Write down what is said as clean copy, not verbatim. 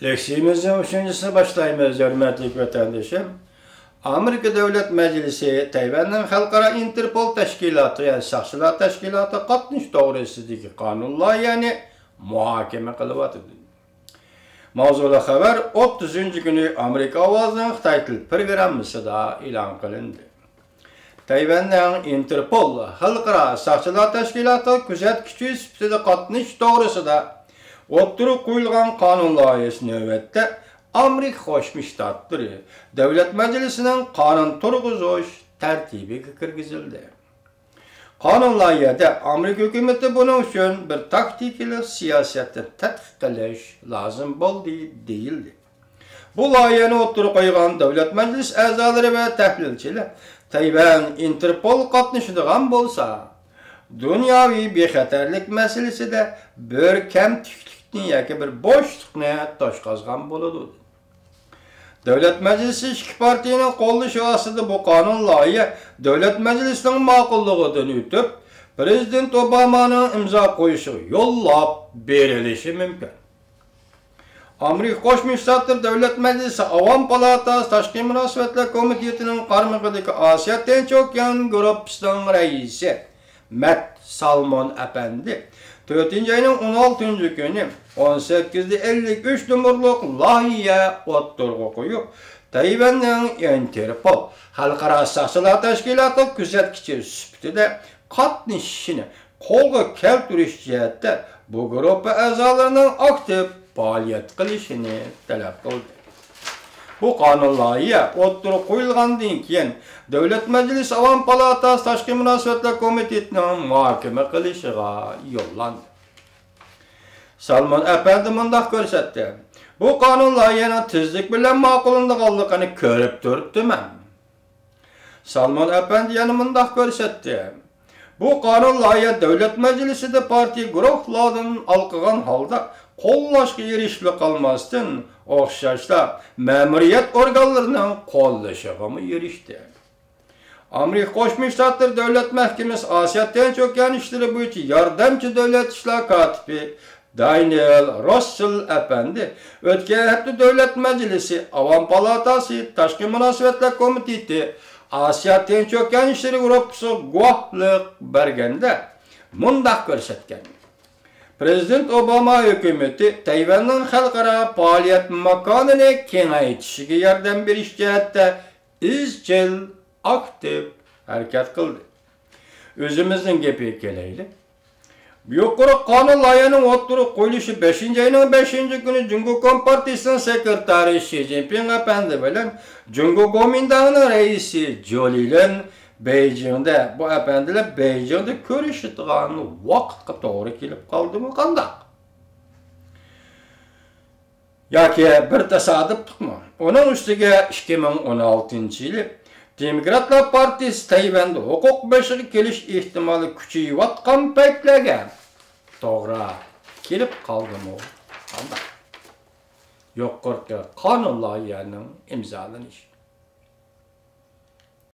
Leksimizin üçüncüsü başlayımız, hürmetli vatandaşım. Amerika Devlet Meclisi Tayvan'ın Halkara Interpol Teşkilatı, yani Sakçılar Teşkilatı qatnış doğrusidagi qonunlar, yani muhakeme qılıp Mavzulu haber 30. günü Amerika Ovazı'nın Xitay Til programmasida e'lon qilindi. Tayvan'ın Interpol Halkara Sakçılar Teşkilatı kuzatkichi sifatida qatnış doğrusida o'ttirib qo'yilgan qonun loyihasi navbatda Amerika Qo'shma Shtatlari Davlat Majlisining qonun turg'izish tartibiga kirgizildi. Qonun loyihasida Amerika hukumati buning uchun bir taktikali siyosatni tadqiq qilish lozim bo'ldi deyildi. Bu loyihani o'ttirib qo'ygan Davlat Majlisi a'zolari va tahlilchilar Tayvan Interpol qatnashadigan bo'lsa, dunyoviy bexatarlik masalasida bir kamtiklikni yoki bir bo'shliqni toshqazgan bo'ladi. Davlat Majlisi ikki partiyaning qo'llashi ostida bu qonun loyiha Davlat Majlisining ma'qulligidan o'tib, Prezident Obamaning imzo qo'yishiga yo'llab berilishi mumkin. Amerika Qo'shma Shtatlar Davlat Majlisi Avom palatasi Tashqi munosabatlar komitetining qarmog'idagi Osiyo Tinch okean guruhining raisi Matt Salmon Efendi 4-ayning 16 kuni 18:53 numurliq loyiha o'ttirg'i qo'yib, Tayvanning Interpol Xalqaro Sakçılar Tashkiloti kuzatkichi sifatida qatnashishini qo'lga keltirish jihatda bu guruh a'zolarining aktiv faoliyat qilishini talab qildi. Bu qonun loyiha o'ttirib qo'yilgandan keyin Davlat Majlisi Avom palatasi Tashqi munosabatlar komitetining muhokama qilishiga yo'llandi. Salmon Efendi mundaq ko'rsatdi. Bu qonun loyihaning tezlik bilan ma'qullanganligini ko'rib turibman. Salmon Efendi yana mundaq ko'rsatdi. Bu qonun loyiha Davlat Majlisida partiya guruhlaridan alqigan holda qo'llashga erishib qolmasdan o'xshashla ma'muriyat organlarining qo'llashiga erishdi. Amerika Qo'shma Shtatlar Davlat Mahkamasi Osiyo Tinch okean ishlari bo'yicha yordamchi davlat ishlar kotibi Daniel Russell Efendi o'tgan hafta Davlat Majlisi Avom palatasi Tashqi munosabatlar komiteti Osiyo Tinch okean ishlari guruhiga guvohlik berganda mundaq ko'rsatgan. Prezident Obama hukumati Tayvanning xalqaro faoliyat makonini kengaytirishiga yordam berish jihatda izchil aktiv harakat qildi. O'zimizning gapiga kelaylik. Yuqori qonun loyihaning o'ttirib qo'yilishi 5-ayning 5-kuni Jungo Kompartiyasining sekretari Xi Jinping Efendi bilan Jungo Gomindangining raisi Jolilan Beijingda bu efendilar Beijingda ko'rishadigan vaqtga to'g'ri kelib qoldimi qanday? Yoki bir tasodifmi? Uning ustiga 2016-yili Demokratlar Partiyasi Tayvanda huquq beshiga kelish ehtimoli kuchayayotgan paytlarga to'g'ri kelib qoldimi qanday? Yuqorqi qonun loyihaning imzolanishi